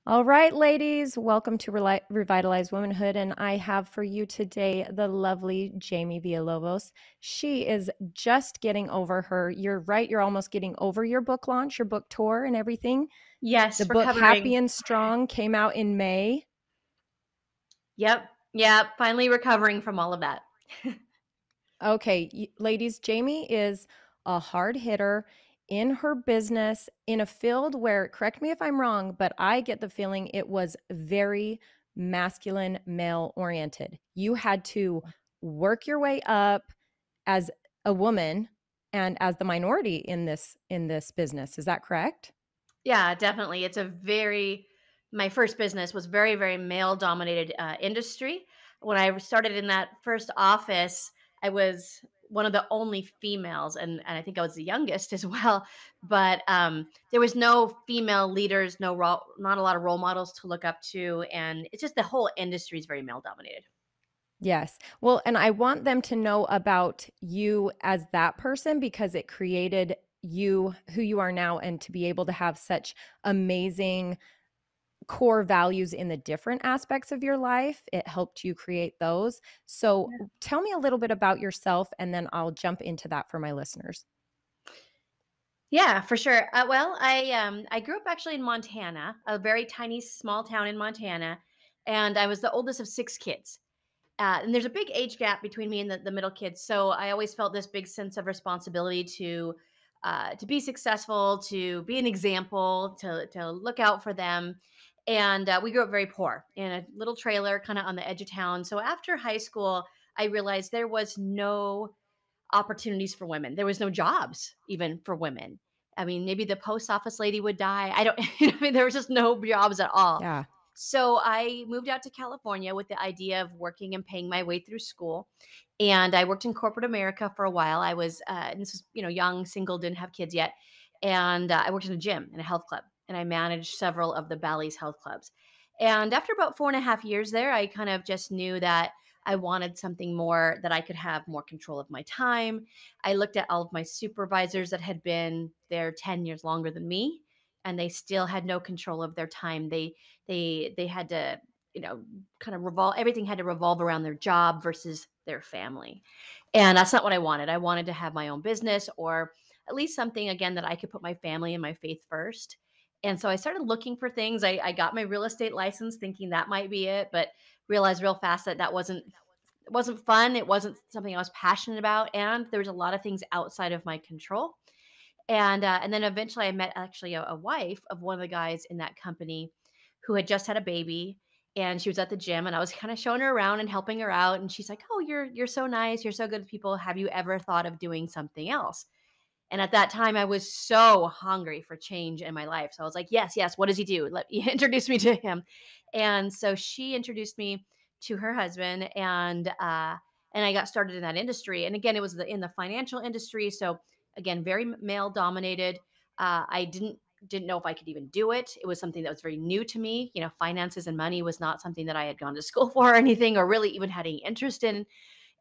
All right, ladies, welcome to Revitalize Womanhood. And I have for you today the lovely Jaime Villalovos. She is just getting over you're right, you're almost getting over your book launch, your book tour, and everything. The Yes, book Happy recovering. and Strong came out in May. Yep. Yep. Finally recovering from all of that. Okay, ladies, Jaime is a hard hitter in her business in a field where, correct me if I'm wrong, but I get the feeling it was very masculine, male oriented. You had to work your way up as a woman and as the minority in this business. Is that correct? Yeah, definitely. My first business was very male dominated industry. When I started in that first office, I was one of the only females, and I think I was the youngest as well. But there was no female leaders, not a lot of role models to look up to, and it's just the whole industry is very male dominated. Yes. Well, and I want them to know about you as that person because it created you who you are now, and to be able to have such amazing core values in the different aspects of your life. It helped you create those. So tell me a little bit about yourself, and then I'll jump into that for my listeners. Yeah, for sure. I grew up actually in Montana, a very tiny small town in Montana, and I was the oldest of six kids. And there's a big age gap between me and the middle kids, so I always felt this big sense of responsibility to be successful, to be an example, to look out for them. And we grew up very poor in a little trailer, kind of on the edge of town. So after high school, I realized there was no opportunities for women. There was no jobs even for women. I mean, maybe the post office lady would die. I don't, I mean, there was just no jobs at all. Yeah. So I moved out to California with the idea of working and paying my way through school. And I worked in corporate America for a while. And this was, young, single, didn't have kids yet. And I worked in a gym and a health club, and I managed several of the Bally's health clubs. And after about 4.5 years there, I kind of just knew that I wanted something more that I could have more control of my time. I looked at all of my supervisors that had been there 10 years longer than me, and they still had no control of their time. They had to, kind of revolve everything had to revolve around their job versus their family. And that's not what I wanted. I wanted to have my own business, or at least something again that I could put my family and my faith first. And so I started looking for things. I got my real estate license thinking that might be it, but realized real fast that it wasn't fun. It wasn't something I was passionate about, and there was a lot of things outside of my control. And then eventually, I met actually a wife of one of the guys in that company who had just had a baby, and she was at the gym, and I was kind of showing her around and helping her out. And she's like, "Oh, you're so nice. You're so good with people. Have you ever thought of doing something else?" And at that time, I was so hungry for change in my life. So I was like, yes, yes. What does he do? Let me introduce me to him. And so she introduced me to her husband, and I got started in that industry. And again, it was in the financial industry. So again, very male dominated. I didn't know if I could even do it. It was something that was very new to me. Finances and money was not something that I had gone to school for or anything, or really even had any interest in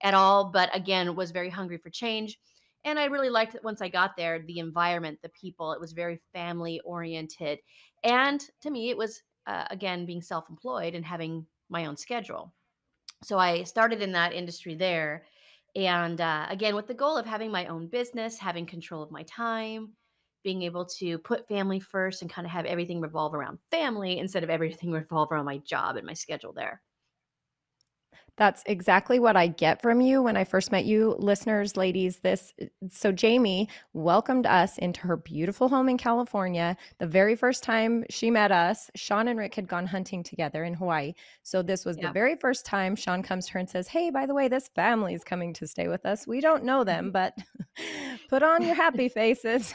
at all. But again, was very hungry for change. And I really liked it once I got there, the environment, the people. It was very family oriented. And to me, it was, again, being self employed and having my own schedule. So I started in that industry there. And again, with the goal of having my own business, having control of my time, being able to put family first and kind of have everything revolve around family instead of everything revolve around my job and my schedule there. That's exactly what I get from you when I first met you, listeners, ladies. So Jaime welcomed us into her beautiful home in California. The very first time she met us, Sean and Rick had gone hunting together in Hawaii. So this was the Yeah. very first time Sean comes to her and says, "Hey, by the way, this family is coming to stay with us. We don't know them, but put on your happy faces."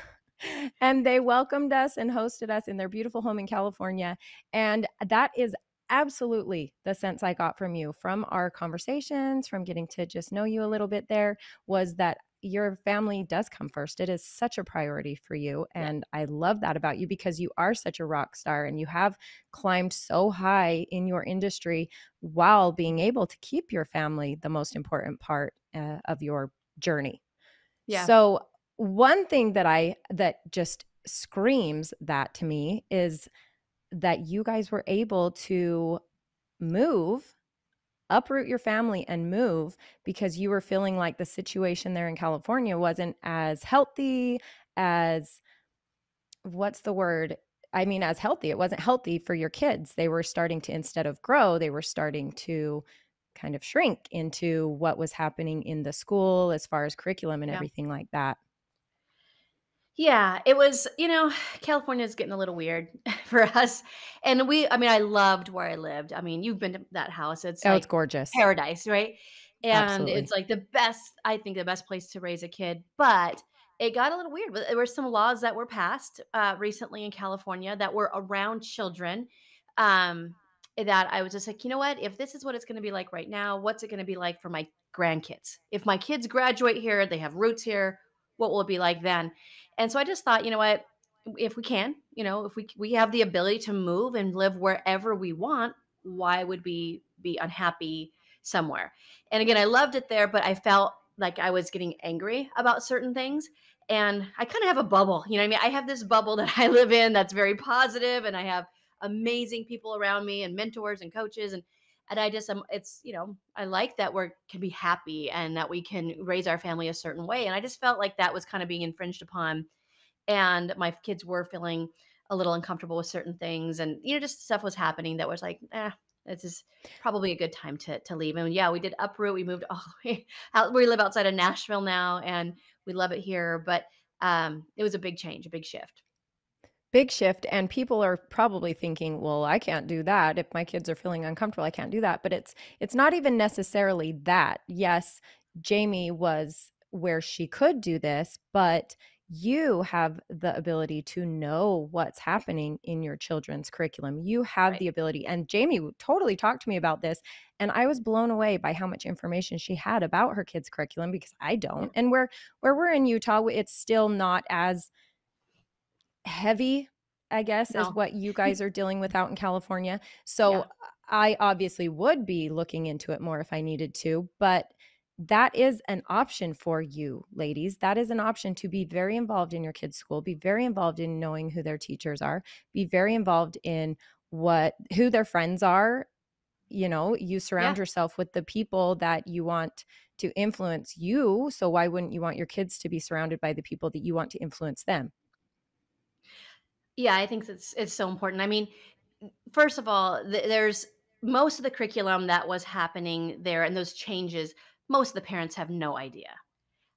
And they welcomed us and hosted us in their beautiful home in California. And that is absolutely the sense I got from you, from our conversations, from getting to just know you a little bit there, was that your family does come first. It is such a priority for you. Yeah. And I love that about you because you are such a rock star and you have climbed so high in your industry while being able to keep your family the most important part of your journey. Yeah. So one thing that just screams that to me is that you guys were able to move, uproot your family and move because you were feeling like the situation there in California wasn't as healthy as, what's the word? I mean, as healthy. It wasn't healthy for your kids. They were starting to, instead of grow, they were starting to kind of shrink into what was happening in the school as far as curriculum and Yeah. everything like that. Yeah, it was, California's getting a little weird for us. And I mean, I loved where I lived. I mean, you've been to that house. It's Oh, it's like gorgeous. paradise, right? And Absolutely. it's like I think the best place to raise a kid. But it got a little weird. There were some laws that were passed recently in California that were around children. Um, that I was just like, you know what? If this is what it's going to be like right now, what's it going to be like for my grandkids? If my kids graduate here, they have roots here, what will it be like then? And so I just thought, you know what? If we can, if we have the ability to move and live wherever we want, why would we be unhappy somewhere? And again, I loved it there, but I felt like I was getting angry about certain things. And I kind of have a bubble, you know what I mean? I have this bubble that I live in that's very positive, and I have amazing people around me and mentors and coaches, and I just it's, I like that we can be happy and that we can raise our family a certain way. And I just felt like that was kind of being infringed upon, and my kids were feeling a little uncomfortable with certain things, and just stuff was happening that was like, this is probably a good time to leave. And yeah, we did uproot. We moved all the way out. We live outside of Nashville now, and we love it here. But it was a big change, a big shift. Big shift, and people are probably thinking, well, I can't do that. If my kids are feeling uncomfortable, I can't do that. But it's not even necessarily that. Yes, Jamie was where she could do this, but you have the ability to know what's happening in your children's curriculum. You have Right. the ability, and Jamie totally talked to me about this, and I was blown away by how much information she had about her kids' curriculum, because I Yeah. don't. And where we're in Utah, it's still not as heavy, I guess, as No. what you guys are dealing with out in California. So Yeah. I obviously would be looking into it more if I needed to, but that is an option for you, ladies. That is an option to be very involved in your kids' school, be very involved in knowing who their teachers are, be very involved in who their friends are. You surround Yeah. yourself with the people that you want to influence you. So why wouldn't you want your kids to be surrounded by the people that you want to influence them? Yeah, I think it's so important. I mean, first of all, there's most of the curriculum that was happening there and those changes, most of the parents have no idea.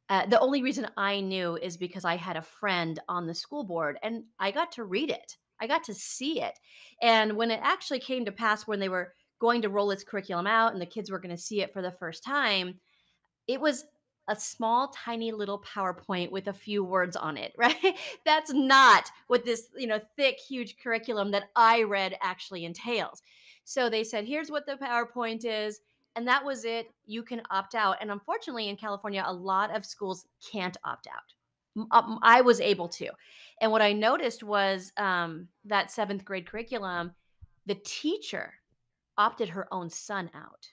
The only reason I knew is because I had a friend on the school board and I got to read it. I got to see it. And when it actually came to pass, when they were going to roll its curriculum out and the kids were going to see it for the first time, it was a small, tiny little PowerPoint with a few words on it, right? That's not what this, thick, huge curriculum that I read actually entails. So they said, here's what the PowerPoint is. And that was it. You can opt out. And unfortunately, in California, a lot of schools can't opt out. I was able to. And what I noticed was that seventh grade curriculum, the teacher opted her own son out.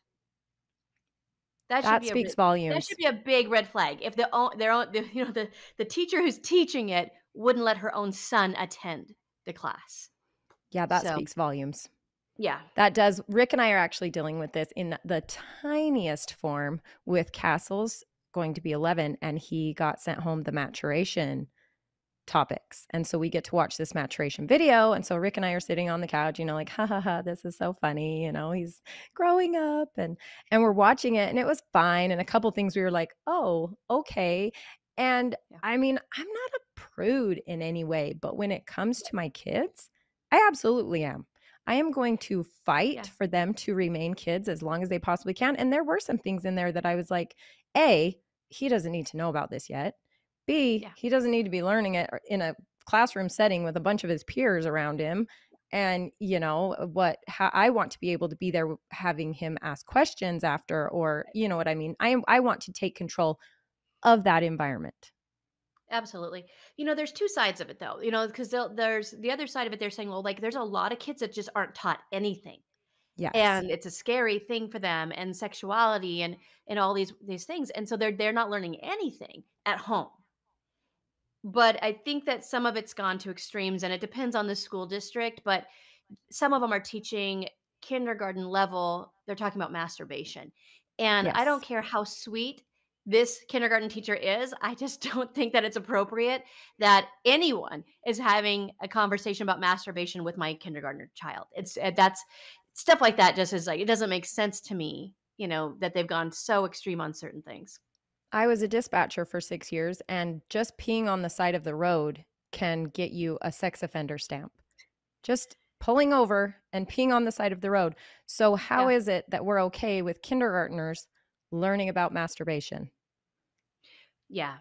That should That be speaks that should volumes. be a big red flag. If their own the teacher who's teaching it wouldn't let her own son attend the class. Yeah, that So, speaks volumes. yeah. That does. Rick and I are actually dealing with this in the tiniest form with Castle's going to be 11, and he got sent home the maturation topics. And so we get to watch this maturation video. And so Rick and I are sitting on the couch, like, ha ha ha, this is so funny. He's growing up, and we're watching it, and it was fine. And a couple things we were like, oh, okay. And Yeah. I mean, I'm not a prude in any way, but when it comes to my kids, I absolutely am. I am going to fight Yeah. for them to remain kids as long as they possibly can. And there were some things in there that I was like, A, he doesn't need to know about this yet. B, Yeah. he doesn't need to be learning it in a classroom setting with a bunch of his peers around him. And how I want to be able to be there having him ask questions after, or you know what I mean? I want to take control of that environment. Absolutely. There's two sides of it though. Because there's the other side of it. They're saying, well, like there's a lot of kids that just aren't taught anything, Yes. and it's a scary thing for them, and sexuality and all these things, and so they're not learning anything at home. But I think that some of it's gone to extremes, and it depends on the school district. But some of them are teaching kindergarten level, they're talking about masturbation. And I don't Yes. care how sweet this kindergarten teacher is, I just don't think that it's appropriate that anyone is having a conversation about masturbation with my kindergartner child. It's that's stuff like that just is like it doesn't make sense to me, that they've gone so extreme on certain things. I was a dispatcher for 6 years, and just peeing on the side of the road can get you a sex offender stamp. Just pulling over and peeing on the side of the road. So how Yeah. is it that we're okay with kindergartners learning about masturbation? Yeah.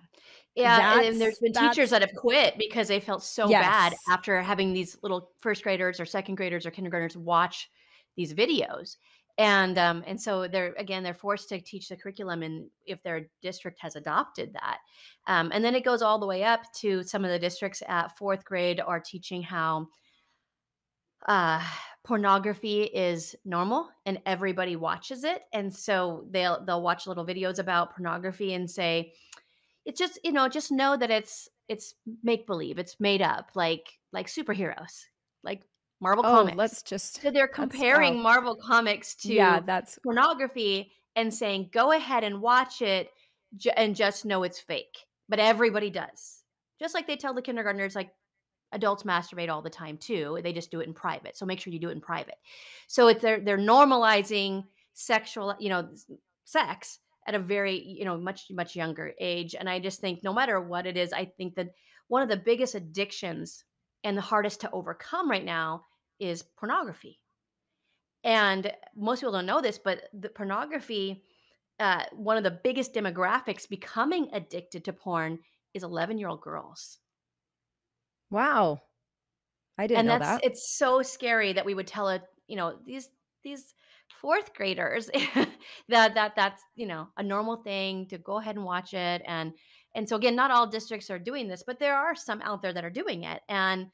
Yeah, and there's been teachers That's that have quit because they felt so bad yes. after having these little first graders or second graders or kindergartners watch these videos. And so they're forced to teach the curriculum and if their district has adopted that. And then it goes all the way up to some of the districts at 4th grade are teaching how uh pornography is normal and everybody watches it. And so they'll watch little videos about pornography and say, it's just, just know that it's make believe, it's made up, like superheroes, like Marvel Oh, Comics. let's just So they're that's wow. comparing Marvel Comics Yeah, to that's pornography and saying, "Go ahead and watch it, and just know it's fake." But everybody does. Just like they tell the kindergartners, like, adults masturbate all the time too. They just do it in private. So make sure you do it in private. So it's they're normalizing sexual, sex at a very, much younger age. And I just think no matter what it is, I think that one of the biggest addictions and the hardest to overcome right now is pornography. And most people don't know this, but the pornography, one of the biggest demographics becoming addicted to porn is 11-year-old girls. wow. I didn't And know that. it's so scary that we would tell these 4th graders that's, a normal thing to go ahead and watch it. And so again, not all districts are doing this, but there are some out there that are doing it. And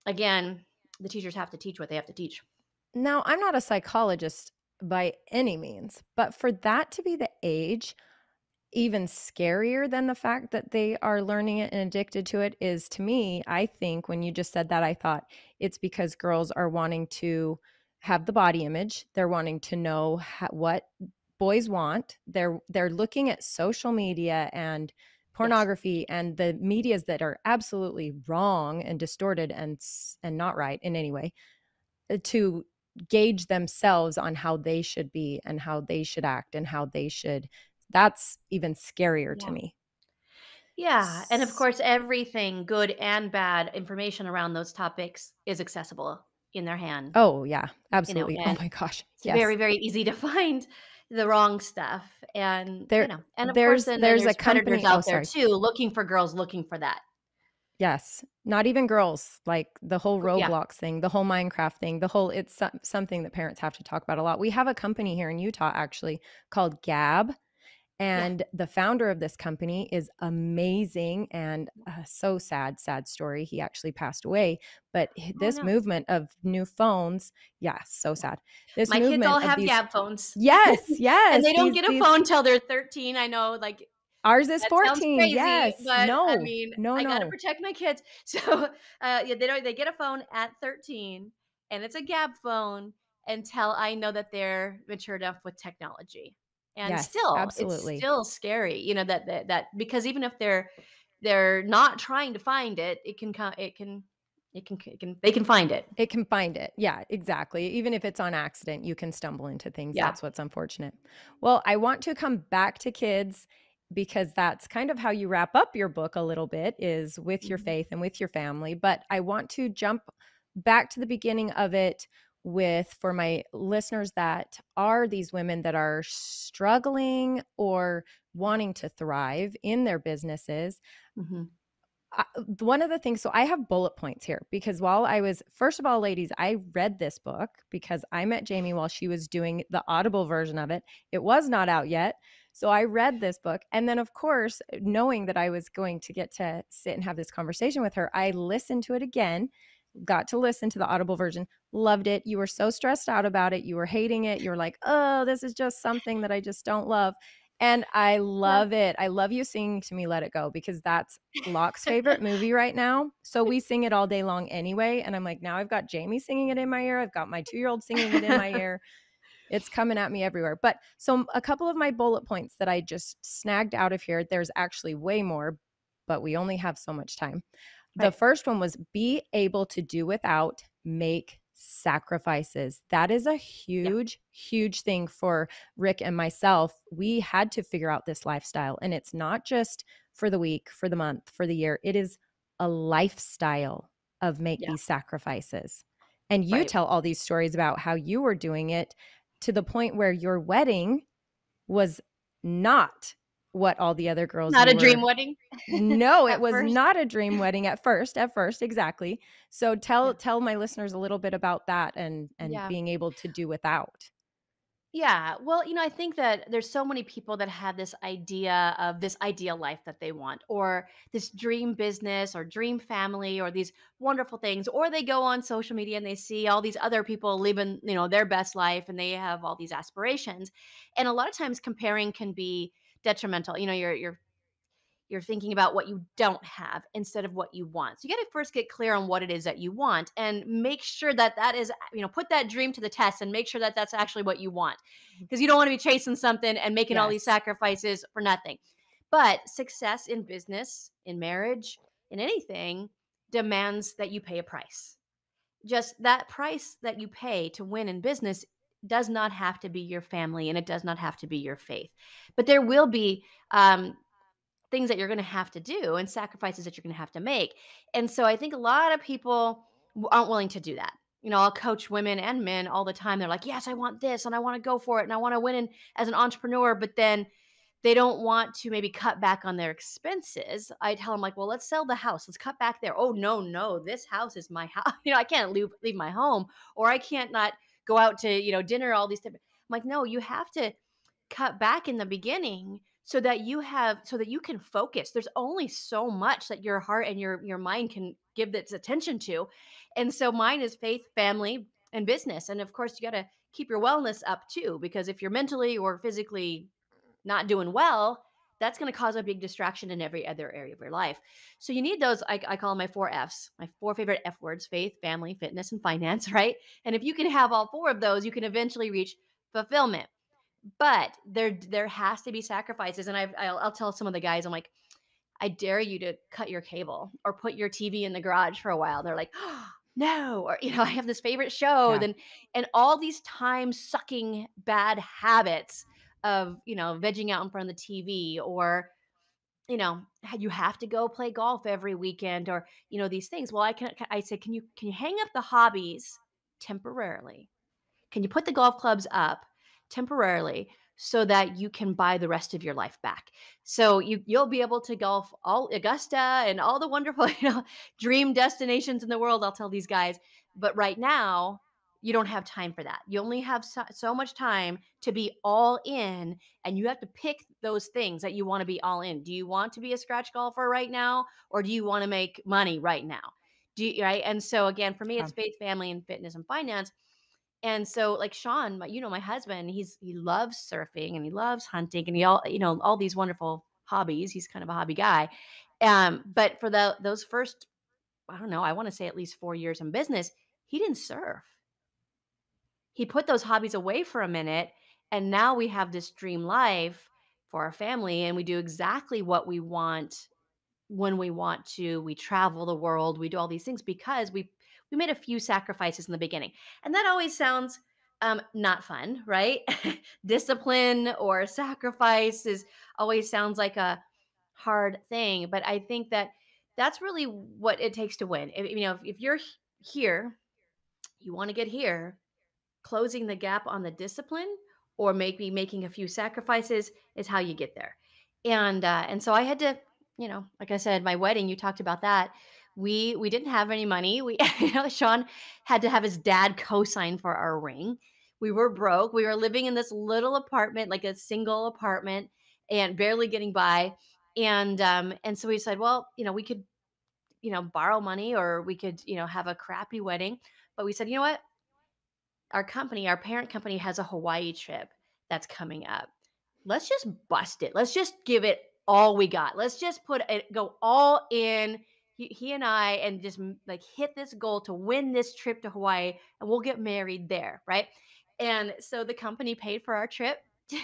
again, the teachers have to teach what they have to teach. Now, I'm not a psychologist by any means, but for that to be the age, even scarier than the fact that they are learning it and addicted to it is to me, I think when you just said that, I thought it's because girls are wanting to have the body image. They're wanting to know what boys want. They're looking at social media and Yes. pornography and the medias that are absolutely wrong and distorted and not right in any way to gauge themselves on how they should be and how they should act and how they should that's even scarier to Yeah. me. Yeah, and of S course, everything good and bad information around those topics is accessible in their hand, Oh, yeah, absolutely. Oh and my gosh, it's very, yes. very easy to find the wrong stuff, and, There and of course, there's then there's a there's predators company oh, out there sorry. too, looking for girls looking for that. Yes, not even girls, like, the whole Yeah, Roblox thing, the whole Minecraft thing, the whole it's something that parents have to talk about a lot. We have a company here in Utah actually called Gab. yeah. And the founder of this company is amazing and so sad, sad story. He actually passed away. But Oh, this no. movement of new phones, yeah, so Yeah. sad. This My kids all movement of have these, Gab phones, yes, and yes, they don't get a these, phone till they're 13, I know, like, ours is that sounds 14. crazy, Yes, but I no, mean, no, I gotta no. protect my kids. So, yeah, they get a phone at 13, and it's a Gab phone until I know that they're mature enough with technology. And Yes, still, it's absolutely. still scary, that because even if they're not trying to find it, it can come it can they can find it. It can find it. Yeah, exactly. Even if it's on accident, you can stumble into things. Yeah. That's what's unfortunate. Well, I want to come back to kids because that's kind of how you wrap up your book a little bit is with your Mhm. faith and with your family. But I want to jump back to the beginning of it with for my listeners that are these women that are struggling or Yeah. wanting to thrive in their businesses. Mhm. One of the things, so I have bullet points here because while I was, first of all, ladies, I read this book because I met Jamie while she was doing the Audible version of it. It was not out yet. So I read this book. And then, of course, knowing that I was going to get to sit and have this conversation with her, I listened to it again, got to listen to the Audible version, loved it. You were so stressed out about it. You were hating it. You were like, oh, this is just something that I just don't love. And I Yeah. love it. I love you singing to me Let It Go because that's Locke's favorite movie right now. So we sing it all day long anyway. And I'm like, now I've got Jamie singing it in my ear. I've got my 2-year-old singing it in my ear. It's coming at me everywhere. But so a couple of my bullet points that I just snagged out of here, there's actually way more, but we only have so much time. The Right. first one was be able to do without, make sacrifices. That is a Yeah. huge, huge thing for Rick and myself. We had to figure out this lifestyle, and it's not just for the week, for the month, for the year. It is a lifestyle of make Yeah. these sacrifices. And you Right. tell all these stories about how you were doing it to the point where your wedding was not what all the other girls Not you a dream were. wedding No, it at was first. not a dream wedding at first, exactly. So Yeah. tell my listeners a little bit about that and Yeah. being able to do without. Yeah. Well, I think that there's so many people that have this idea of this ideal life that they want, or this dream business, or dream family, or these wonderful things. Or they go on social media and they see all these other people living, their best life, and they have all these aspirations. And a lot of times comparing can be detrimental. You're thinking about what you don't have instead of what you want. So you got to first get clear on what it is that you want, and make sure that that is, put that dream to the test and make sure that that's actually what you want. Because you don't want to be chasing something and making all these Yes. sacrifices for nothing. But success in business, in marriage, in anything demands that you pay a price. Just that price that you pay to win in business does not have to be your family, and it does not have to be your faith. But there will be things that you're going to have to do and sacrifices that you're going to have to make. And so I think a lot of people aren't willing to do that. I'll coach women and men all the time. They're like, "Yes, I want this and I want to go for it and I want to win as an entrepreneur," but then they don't want to maybe cut back on their expenses. I tell them, like, "Well, let's sell the house. Let's cut back there." "Oh, no, no. This house is my house. I can't leave my home, or I can't not go out to, dinner, all these different." I'm like, "No, you have to cut back in the beginning so that you can focus. There's only so much that your heart and your mind can give its attention to. And so mine is faith, family, and business. And of course, you got to keep your wellness up too, because if you're mentally or physically not doing well, that's going to cause a big distraction in every other area of your life. So you need those, I call them my 4 F's, my 4 favorite F words: faith, family, fitness, and finance, right? And if you can have all 4 of those, you can eventually reach fulfillment. But there has to be sacrifices, and I'll tell some of the guys, I'm like, "I dare you to cut your cable or put your TV in the garage for a while." They're like, "Oh, no," or I have this favorite show, Yeah. then and all these time sucking bad habits of vegging out in front of the TV, or you have to go play golf every weekend, or these things. Well, I said, can you hang up the hobbies temporarily? Can you put the golf clubs up temporarily so that you can buy the rest of your life back? So you'll be able to golf all Augusta and all the wonderful, dream destinations in the world, I'll tell these guys. But right now, you don't have time for that. You only have so much time to be all in, and you have to pick those things that you want to be all in. Do you want to be a scratch golfer right now, or do you want to make money right now? Right? And so again, for me, Yeah. it's faith, family, and fitness and finance. And so, like Sean, my husband, he loves surfing and he loves hunting and all these wonderful hobbies. He's kind of a hobby guy. But for those first, I don't know, I want to say at least 4 years in business, he didn't surf. He put those hobbies away for a minute, and now we have this dream life for our family, and we do exactly what we want when we want to. We travel the world, we do all these things because we made a few sacrifices in the beginning. And that always sounds not fun, right? Discipline or sacrifice is always sounds like a hard thing, but I think that that's really what it takes to win. If you're here, you want to get here, closing the gap on the discipline or maybe making a few sacrifices is how you get there. And so I had to, like I said, my wedding, you talked about that. We didn't have any money. We Sean had to have his dad co-sign for our ring. We were broke. We were living in this little apartment, like a single apartment, and barely getting by. And so we said, well, we could, borrow money, or we could, have a crappy wedding. But we said, you know what? Our parent company has a Hawaii trip that's coming up. let's just bust it. Let's just give it all we got. Let's just put it, go all in. He and I, and just like hit this goal to win this trip to Hawaii, and we'll get married there, right? And so the company paid for our trip.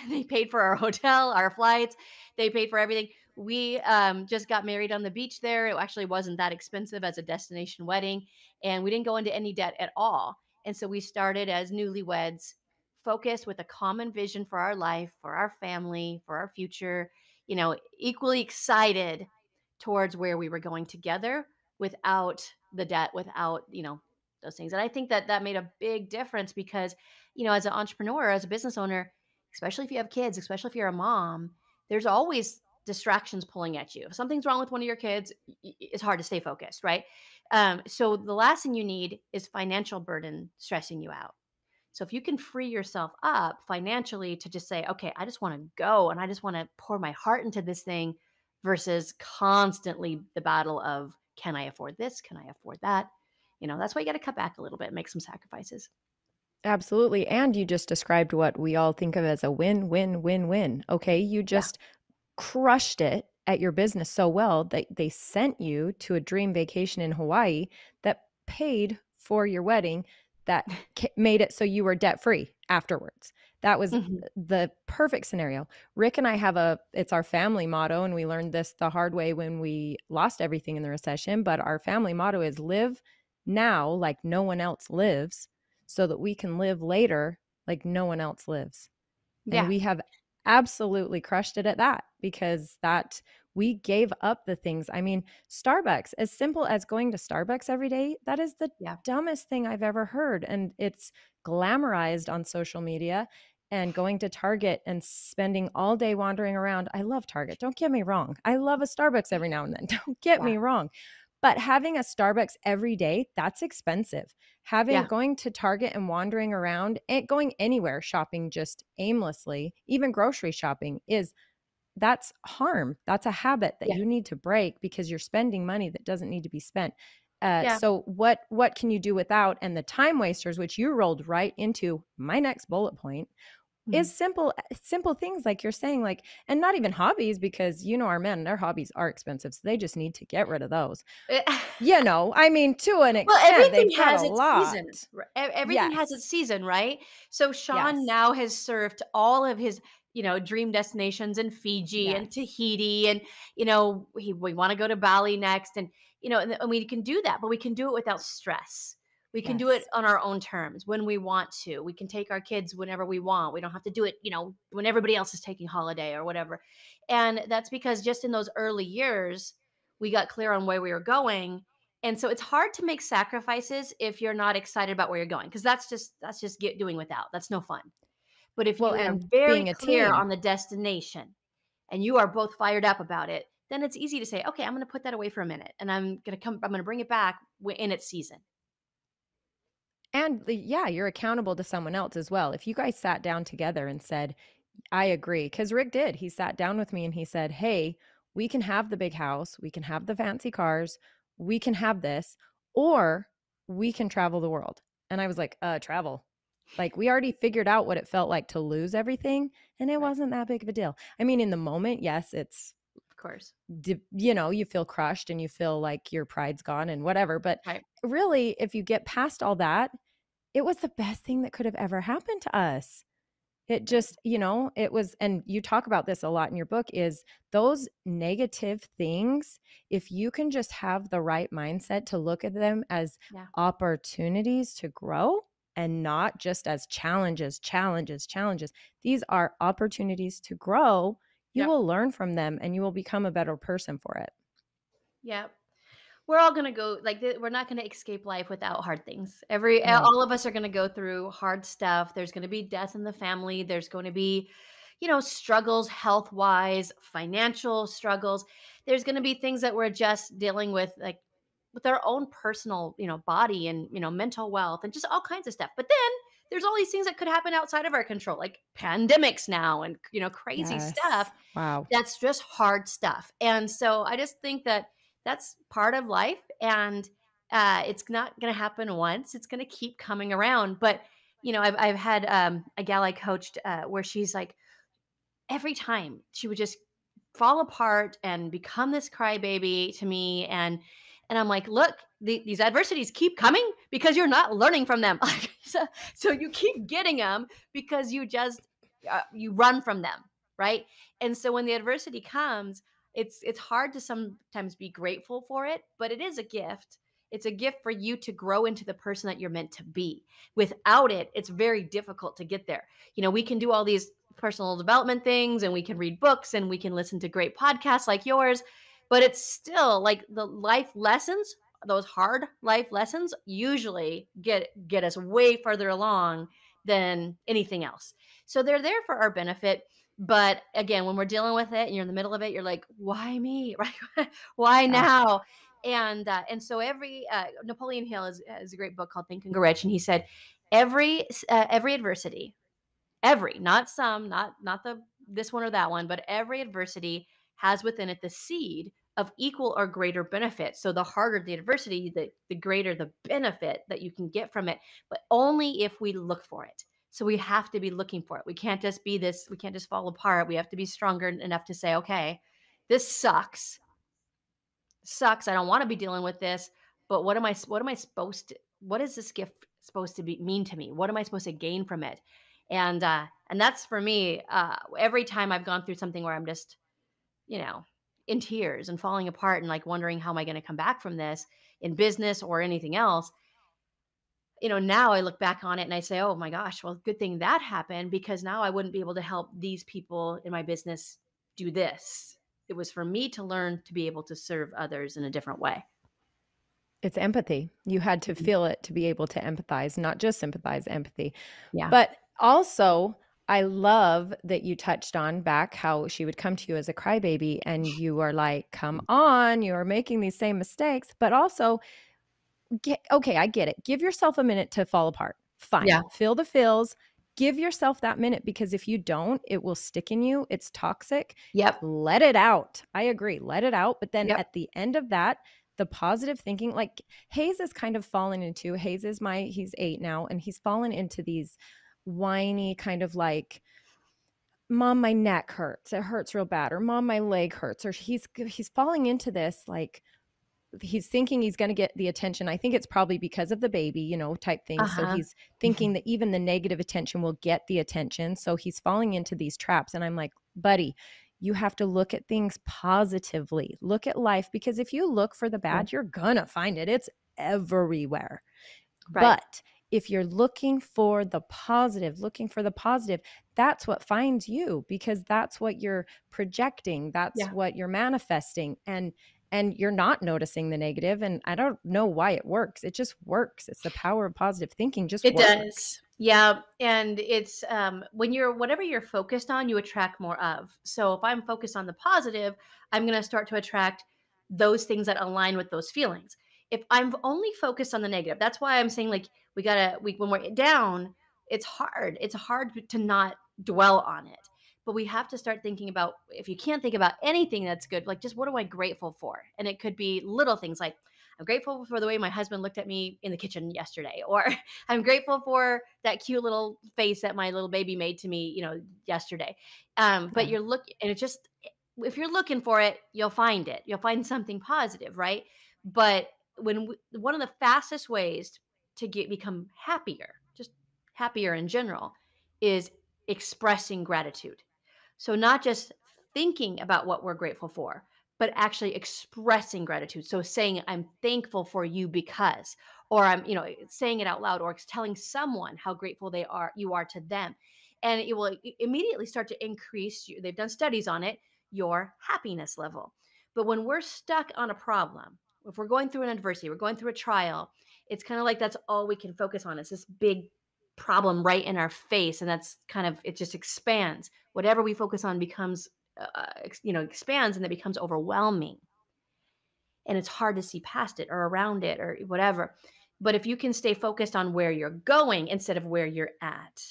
They paid for our hotel, our flights. They paid for everything. We just got married on the beach there. It actually wasn't that expensive as a destination wedding, and we didn't go into any debt at all. And so we started as newlyweds, focused with a common vision for our life, for our family, for our future, equally excited towards where we were going together without the debt, without, those things. And I think that that made a big difference because, as an entrepreneur, as a business owner, especially if you have kids, especially if you're a mom, there's always distractions pulling at you. If something's wrong with one of your kids, it's hard to stay focused, right? So the last thing you need is financial burden stressing you out. So if you can free yourself up financially to just say, okay, I just want to go and I just want to pour my heart into this thing versus constantly the battle of, can I afford this? Can I afford that? That's why you got to cut back a little bit and make some sacrifices. Absolutely. And you just described what we all think of as a win, win, win, win. Okay. You Yeah. just crushed it at your business so well that they sent you to a dream vacation in Hawaii that paid for your wedding, that made it so you were debt free afterwards. That was Mhm. the perfect scenario. Rick and I have it's our family motto, and we learned this the hard way when we lost everything in the recession. But our family motto is live now like no one else lives, so that we can live later like no one else lives. And Yeah. we have absolutely crushed it at that, because that we gave up the things. I mean, Starbucks, as simple as going to Starbucks every day, that is the Yeah. dumbest thing I've ever heard. And it's glamorized on social media. And going to Target and spending all day wandering around. I love Target. Don't get me wrong. I love a Starbucks every now and then. Don't get Yeah. me wrong. But having a Starbucks every day, that's expensive. Having Yeah. going to Target and wandering around and going anywhere shopping just aimlessly, even grocery shopping, that's harm. That's a habit that Yeah. you need to break, because you're spending money that doesn't need to be spent. Yeah. So what can you do without? And the time wasters, which you rolled right into my next bullet point, Mhm. is simple things like you're saying, like, and not even hobbies, because our men, their hobbies are expensive, so they just need to get rid of those. I mean, to an Well, extent, everything they've got a has its season. lot. Everything has its Yes. season, right? So Sean Yes. now has surfed all of his, dream destinations in Fiji and Yes. Tahiti, and we want to go to Bali next, and and we can do that, but we can do it without stress. We can do it Yes. on our own terms when we want to. We can take our kids whenever we want. We don't have to do it, when everybody else is taking holiday or whatever. And that's because just in those early years, we got clear on where we were going, and so it's hard to make sacrifices if you're not excited about where you're going, because that's just get doing without. That's no fun. But if Well, you are and very being a clear team. on the destination and you are both fired up about it, then it's easy to say, okay, I'm going to put that away for a minute and I'm going to bring it back in its season. And yeah, you're accountable to someone else as well. If you guys sat down together and said, I agree, because Rick did. He sat down with me and he said, hey, we can have the big house, we can have the fancy cars, we can have this, or we can travel the world. And I was like, travel. Like, we already figured out what it felt like to lose everything, and it Right. wasn't that big of a deal. I mean, in the moment, yes, Of course. you feel crushed and you feel like your pride's gone and whatever. But Right. really, if you get past all that, it was the best thing that could have ever happened to us. It Right. just, it was, and you talk about this a lot in your book, is those negative things, if you can just have the right mindset to look at them as Yeah. opportunities to grow and not just as challenges, challenges, challenges. These are opportunities to grow. You Yep. will learn from them and you will become a better person for it. Yep. We're all gonna go like we're not gonna escape life without hard things. No. All of us are gonna go through hard stuff. There's gonna be death in the family. There's going to be, struggles health wise, financial struggles. There's gonna be things that we're just dealing with, like with our own personal, body and mental wealth and just all kinds of stuff. But then there's all these things that could happen outside of our control, like pandemics now and crazy stuff. Yes. Wow. That's just hard stuff. And so I just think that that's part of life, and it's not going to happen once. It's going to keep coming around. But I've had a gal I coached where she's like, every time she would just fall apart and become this crybaby to me. And I'm like, look, these adversities keep coming because you're not learning from them. So you keep getting them because you just you run from them, right? And so when the adversity comes, it's hard to sometimes be grateful for it, but it is a gift. It's a gift for you to grow into the person that you're meant to be. Without it, it's very difficult to get there. We can do all these personal development things, and we can read books, and we can listen to great podcasts like yours, but it's still like the life lessons, those hard life lessons usually get us way further along than anything else. So they're there for our benefit. But again, when we're dealing with it and you're in the middle of it, you're like, why me? Right? Why Yeah. now? And so every Napoleon Hill has a great book called Think and Grow Rich, and he said every adversity, every, not some, not the this one or that one, but every adversity has within it the seed of equal or greater benefit. So the harder the adversity, the greater the benefit that you can get from it, but only if we look for it. So we have to be looking for it. We can't just be this, we can't just fall apart. We have to be stronger enough to say, okay, this sucks. I don't want to be dealing with this, but what am I supposed to, what is this gift supposed to mean to me? What am I supposed to gain from it? And that's for me, every time I've gone through something where I'm just, you know, in tears and falling apart and like wondering how am I going to come back from this in business or anything else. Now I look back on it and I say, oh my gosh, well, good thing that happened, because now I wouldn't be able to help these people in my business do this. It was for me to learn to be able to serve others in a different way. It's empathy. You had to Mhm. feel it to be able to empathize, not just sympathize, empathy. Yeah. But also, I love that you touched on back how she would come to you as a crybaby and you are like, come on, you are making these same mistakes. But also, okay, I get it. Give yourself a minute to fall apart. Fine. Yeah. Feel the feels. Give yourself that minute, because if you don't, it will stick in you. It's toxic. Yep. Let it out. I agree. Let it out. But then Yep. at the end of that, the positive thinking, like Hayes is kind of fallen into, Hayes is he's 8 now, and he's fallen into these whiny kind of like, mom, my neck hurts. It hurts real bad. Or mom, my leg hurts. Or he's falling into this like, he's thinking he's going to get the attention. I think it's probably because of the baby, type thing. So Uh-huh. he's thinking that even the negative attention will get the attention. So he's falling into these traps. And I'm like, buddy, you have to look at things positively. Look at life, because if you look for the Yeah. bad, you're going to find it. It's everywhere. Right. But if you're looking for the positive, that's what finds you, because that's what you're projecting. That's Yeah. what you're manifesting. And you're not noticing the negative. And I don't know why it works. It just works. It's the power of positive thinking just It works. does. Yeah, and it's when you're whatever you're focused on, you attract more of. So if I'm focused on the positive, I'm going to start to attract those things that align with those feelings. If I'm only focused on the negative, that's why I'm saying like we when we're down, it's hard. It's hard to not dwell on it. But we have to start thinking about, if you can't think about anything that's good, like just what am I grateful for? And it could be little things like I'm grateful for the way my husband looked at me in the kitchen yesterday, or I'm grateful for that cute little face that my little baby made to me, yesterday. But Yeah. you're looking, and it just, if you're looking for it, you'll find it. You'll find something positive, right? But one of the fastest ways to become happier, just happier in general, is expressing gratitude. So not just thinking about what we're grateful for, but actually expressing gratitude. So saying, I'm thankful for you because, or I'm, saying it out loud, or telling someone how grateful you are to them. And it will immediately start to increase they've done studies on it, your happiness level. But when we're stuck on a problem, if we're going through an adversity, we're going through a trial, it's kind of like that's all we can focus on. It's this big problem right in our face. And that's kind of, it just expands. Whatever we focus on becomes expands, and it becomes overwhelming, and it's hard to see past it or around it or whatever. But if you can stay focused on where you're going instead of where you're at,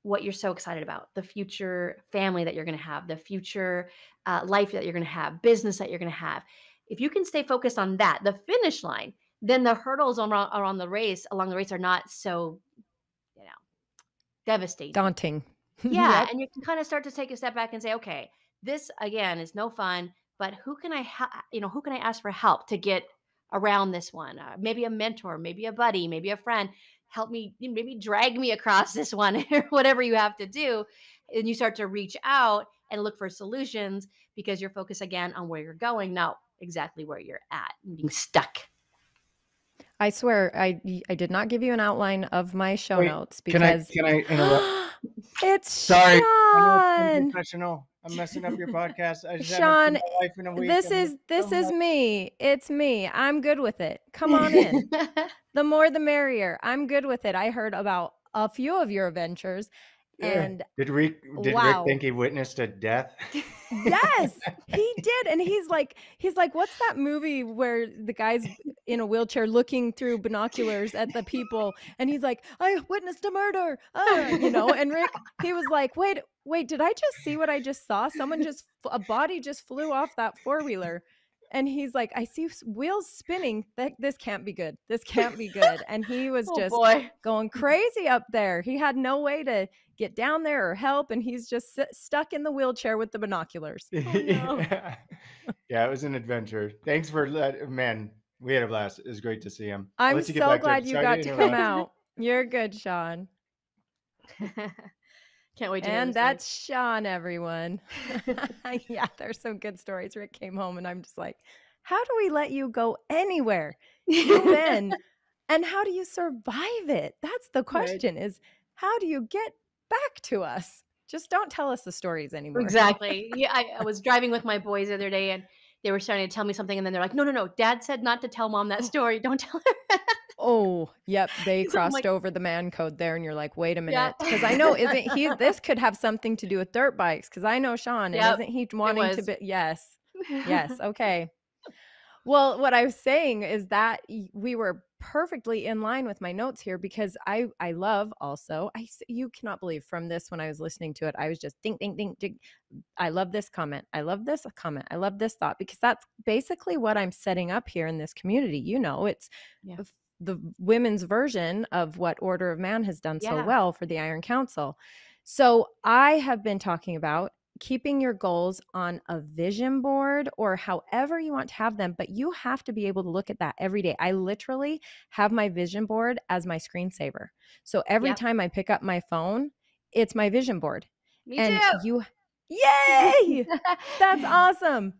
what you're so excited about, the future family that you're going to have, the future life that you're going to have, business that you're going to have, if you can stay focused on that, the finish line, then the hurdles along the race are not so, you know devastating. Daunting. Yeah, Yep. and you can kind of start to take a step back and say, okay, this again is no fun, but who can who can I ask for help to get around this one? Maybe a mentor, maybe a buddy, maybe a friend. Help me, maybe drag me across this one, or whatever you have to do. And you start to reach out and look for solutions because you're focused again on where you're going, not exactly where you're at and being stuck. I swear I did not give you an outline of my show Wait, notes can I because can I interrupt? it's Sorry, I know it's Sean. unprofessional. I'm messing up your podcast. I just haven't seen Sean, my wife in a week. this I miss is her so this is much. me. It's me. I'm good with it. Come on in. The more the merrier. I'm good with it. I heard about a few of your adventures and Did Rick wow. think he witnessed a death? Yes, he did. And he's like, what's that movie where the guy's in a wheelchair looking through binoculars at the people and he's like, I witnessed a murder. And Rick, he was like, wait, did I just see what I just saw? A body just flew off that four-wheeler. And he's like, I see wheels spinning. This can't be good. This can't be good. And he was Oh just boy. going crazy up there. He had no way to get down there or help. And he's just stuck in the wheelchair with the binoculars. Oh no. Yeah, it was an adventure. Thanks for man. We had a blast. It was great to see him. I'll I'm let you get so back to it. glad you Sorry to got to come interrupt. out. You're good, Sean. Can't wait to hear And the story. that's Sean, everyone. Yeah, there's some good stories. Rick came home and I'm just like, how do we let you go anywhere you've been? And how do you survive it? That's the question is, how do you get back to us? Just don't tell us the stories anymore. Exactly. Yeah, I was driving with my boys the other day and they were starting to tell me something and then they're like, no, Dad said not to tell mom that story. Don't tell her. Oh, yep. They So I'm crossed like, over the man code there, and you're like, wait a yeah. minute. Because I know, this could have something to do with dirt bikes. Because I know Sean, and Yep, isn't he it wanting to was. be? Yes. Yes. Okay. Well, what I was saying is that we were perfectly in line with my notes here because I love also, you cannot believe from this when I was listening to it, I was just ding, ding, ding, ding. I love this comment. I love this comment. I love this thought because that's basically what I'm setting up here in this community. It's Yeah. the women's version of what Order of Man has done so Yeah. well for the Iron Council. So I have been talking about keeping your goals on a vision board or however you want to have them, but you have to be able to look at that every day. I literally have my vision board as my screensaver. So every Yep. time I pick up my phone, it's my vision board. Me And too. yay! That's awesome.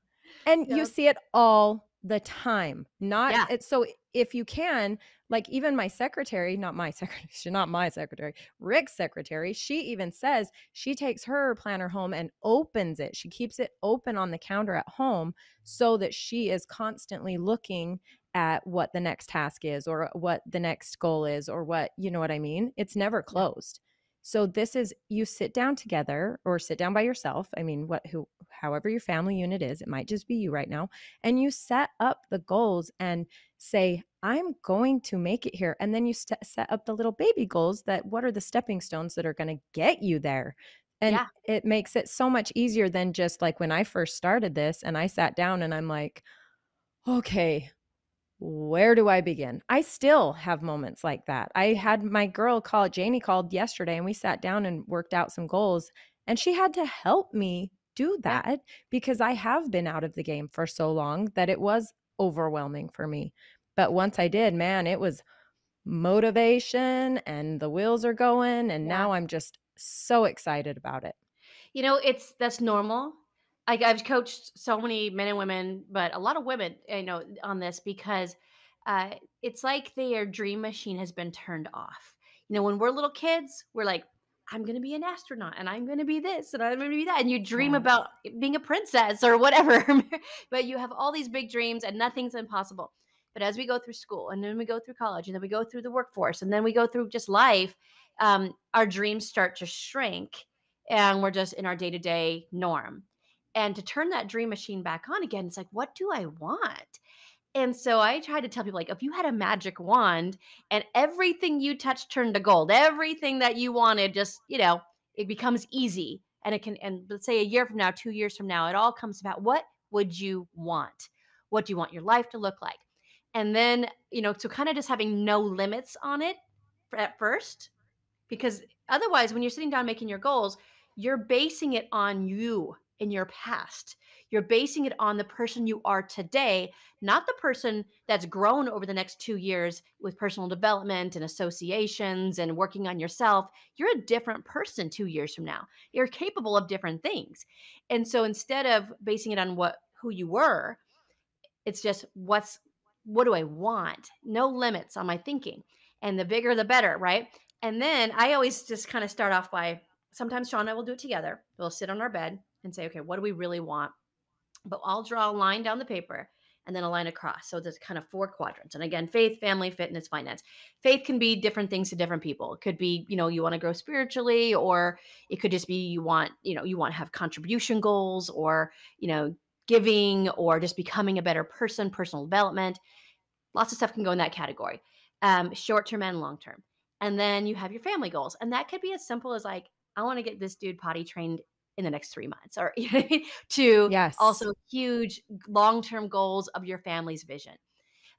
And you Yep. see it all the time. Yeah. So if you can, like even my secretary, not my secretary, she's not my secretary, Rick's secretary, she even says she takes her planner home and opens it. She keeps it open on the counter at home so that she is constantly looking at what the next task is or what the next goal is or what, you know what I mean? It's never Yeah. closed. So this is, you sit down together or sit down by yourself. I mean, however your family unit is, it might just be you right now. And you set up the goals and say, I'm going to make it here. And then you set up the little baby goals what are the stepping stones that are going to get you there? And Yeah. it makes it so much easier than just like when I first started this and I sat down and I'm like, okay, where do I begin? I still have moments like that. I had my girl Janie called yesterday and we sat down and worked out some goals and she had to help me do Yeah. that because I have been out of the game for so long that it was overwhelming for me. But once I did, man, it was motivation and the wheels are going and Yeah. now I'm just so excited about it. That's normal. I've coached so many men and women, but a lot of women, on this because it's like their dream machine has been turned off. When we're little kids, we're like, I'm going to be an astronaut and I'm going to be this and I'm going to be that. And you dream Yes. about being a princess or whatever, but you have all these big dreams and nothing's impossible. But as we go through school and then we go through college and then we go through the workforce and then we go through just life, our dreams start to shrink and we're just in our day-to-day norm. And to turn that dream machine back on again, it's like, what do I want? And so I try to tell people, like, if you had a magic wand and everything you touched turned to gold, everything that you wanted just, it becomes easy. And and let's say a year from now, 2 years from now, it all comes about what would you want? What do you want your life to look like? And then, so kind of just having no limits on it at first, because otherwise, when you're sitting down making your goals, you're basing it on you in your past. You're basing it on the person you are today, not the person that's grown over the next 2 years with personal development and associations and working on yourself. You're a different person 2 years from now. You're capable of different things. And so instead of basing it on who you were, it's just what do I want? No limits on my thinking. And the bigger the better, right? And then I always just kind of start off by sometimes Sean and I will do it together. We'll sit on our bed and say, okay, what do we really want? But I'll draw a line down the paper and then a line across. So there's kind of 4 quadrants. And again, faith, family, fitness, finance. Faith can be different things to different people. It could be, you want to grow spiritually, or it could just be you want to have contribution goals, or, giving, or just becoming a better person, personal development. Lots of stuff can go in that category, short term and long term. And then you have your family goals. And that could be as simple as like, I want to get this dude potty trained in the next 3 months, or to Yes. also huge long term goals of your family's vision.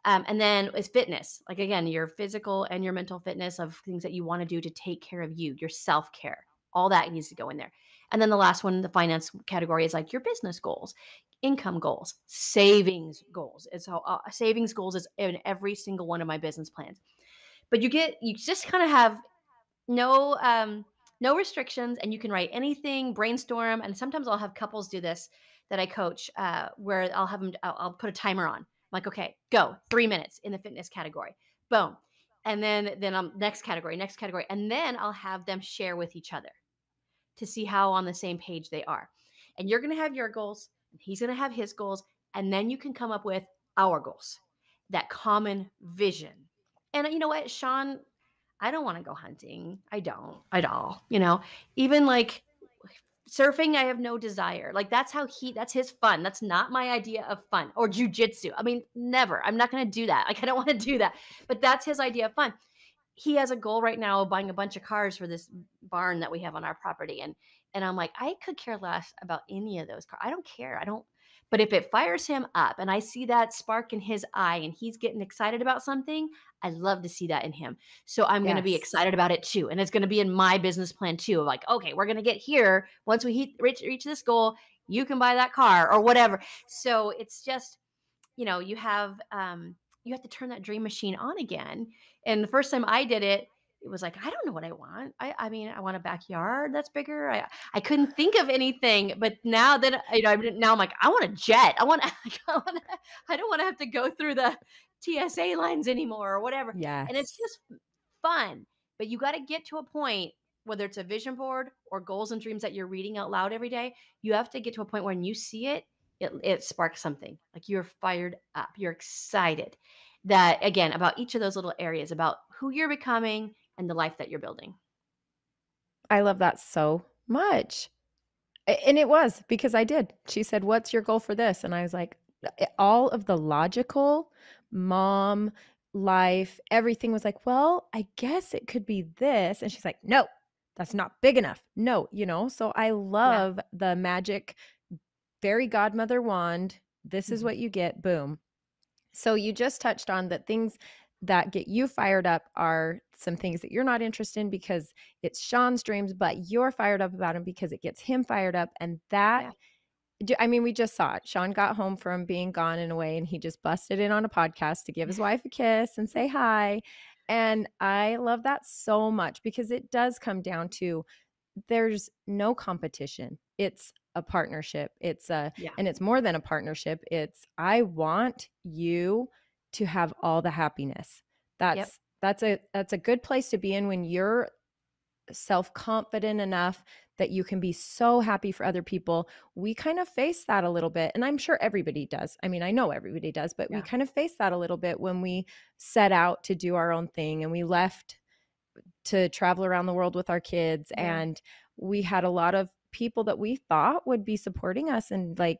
And then it's fitness, like again, your physical and your mental fitness of things that you want to do to take care of you, your self care, all that needs to go in there. And then the last one, the finance category, is like your business goals, income goals, savings goals. It's how savings goals is in every single one of my business plans. But you just kind of have no restrictions, and you can write anything, brainstorm. And sometimes I'll have couples do this that I coach, where I'll have them, I'll put a timer on. I'm like, okay, go 3 minutes in the fitness category, boom. And then next category, and then I'll have them share with each other to see how on the same page they are. And you're going to have your goals, and he's going to have his goals, and then you can come up with our goals, that common vision. And you know what, Sean, I don't want to go hunting. I don't at all. Even like surfing, I have no desire. Like that's his fun. That's not my idea of fun. Or jujitsu. I mean, never. I'm not going to do that. Like I don't want to do that. But that's his idea of fun. He has a goal right now of buying a bunch of cars for this barn that we have on our property. And I'm like, I could care less about any of those cars. I don't care. But if it fires him up and I see that spark in his eye and he's getting excited about something, I love to see that in him. So I'm going to be excited about it too. And it's going to be in my business plan too. Like, okay, we're going to get here. Once we reach this goal, you can buy that car or whatever. So it's just, you have to turn that dream machine on again. And the first time I did it, it was like, I don't know what I want. I mean, I want a backyard that's bigger. I couldn't think of anything, but now that now I'm like, I want a jet. I don't want to have to go through the TSA lines anymore or whatever. Yes. And it's just fun. But you got to get to a point, whether it's a vision board or goals and dreams that you're reading out loud every day, you have to get to a point when you see it sparks something. Like you're fired up, you're excited. That again, about each of those little areas, about who you're becoming and the life that you're building. I love that so much. And it was because I did. She said, "What's your goal for this?" And I was like, all of the logical mom life, everything was like, well, I guess it could be this. And she's like, no, that's not big enough. No, so I love the magic fairy godmother wand. This is what you get. Boom. So you just touched on that things that get you fired up are some things that you're not interested in because it's Sean's dreams, but you're fired up about him because it gets him fired up. And that, I mean, we just saw it. Sean got home from being gone in a way, and he just busted in on a podcast to give his wife a kiss and say hi. And I love that so much because it does come down to there's no competition. It's a partnership. And it's more than a partnership. It's, I want you to have all the happiness. That's a good place to be in when you're self-confident enough that you can be so happy for other people. We kind of face that a little bit, and I'm sure everybody does. I mean, I know everybody does, but we kind of face that a little bit when we set out to do our own thing and we left to travel around the world with our kids, and we had a lot of people that we thought would be supporting us and like,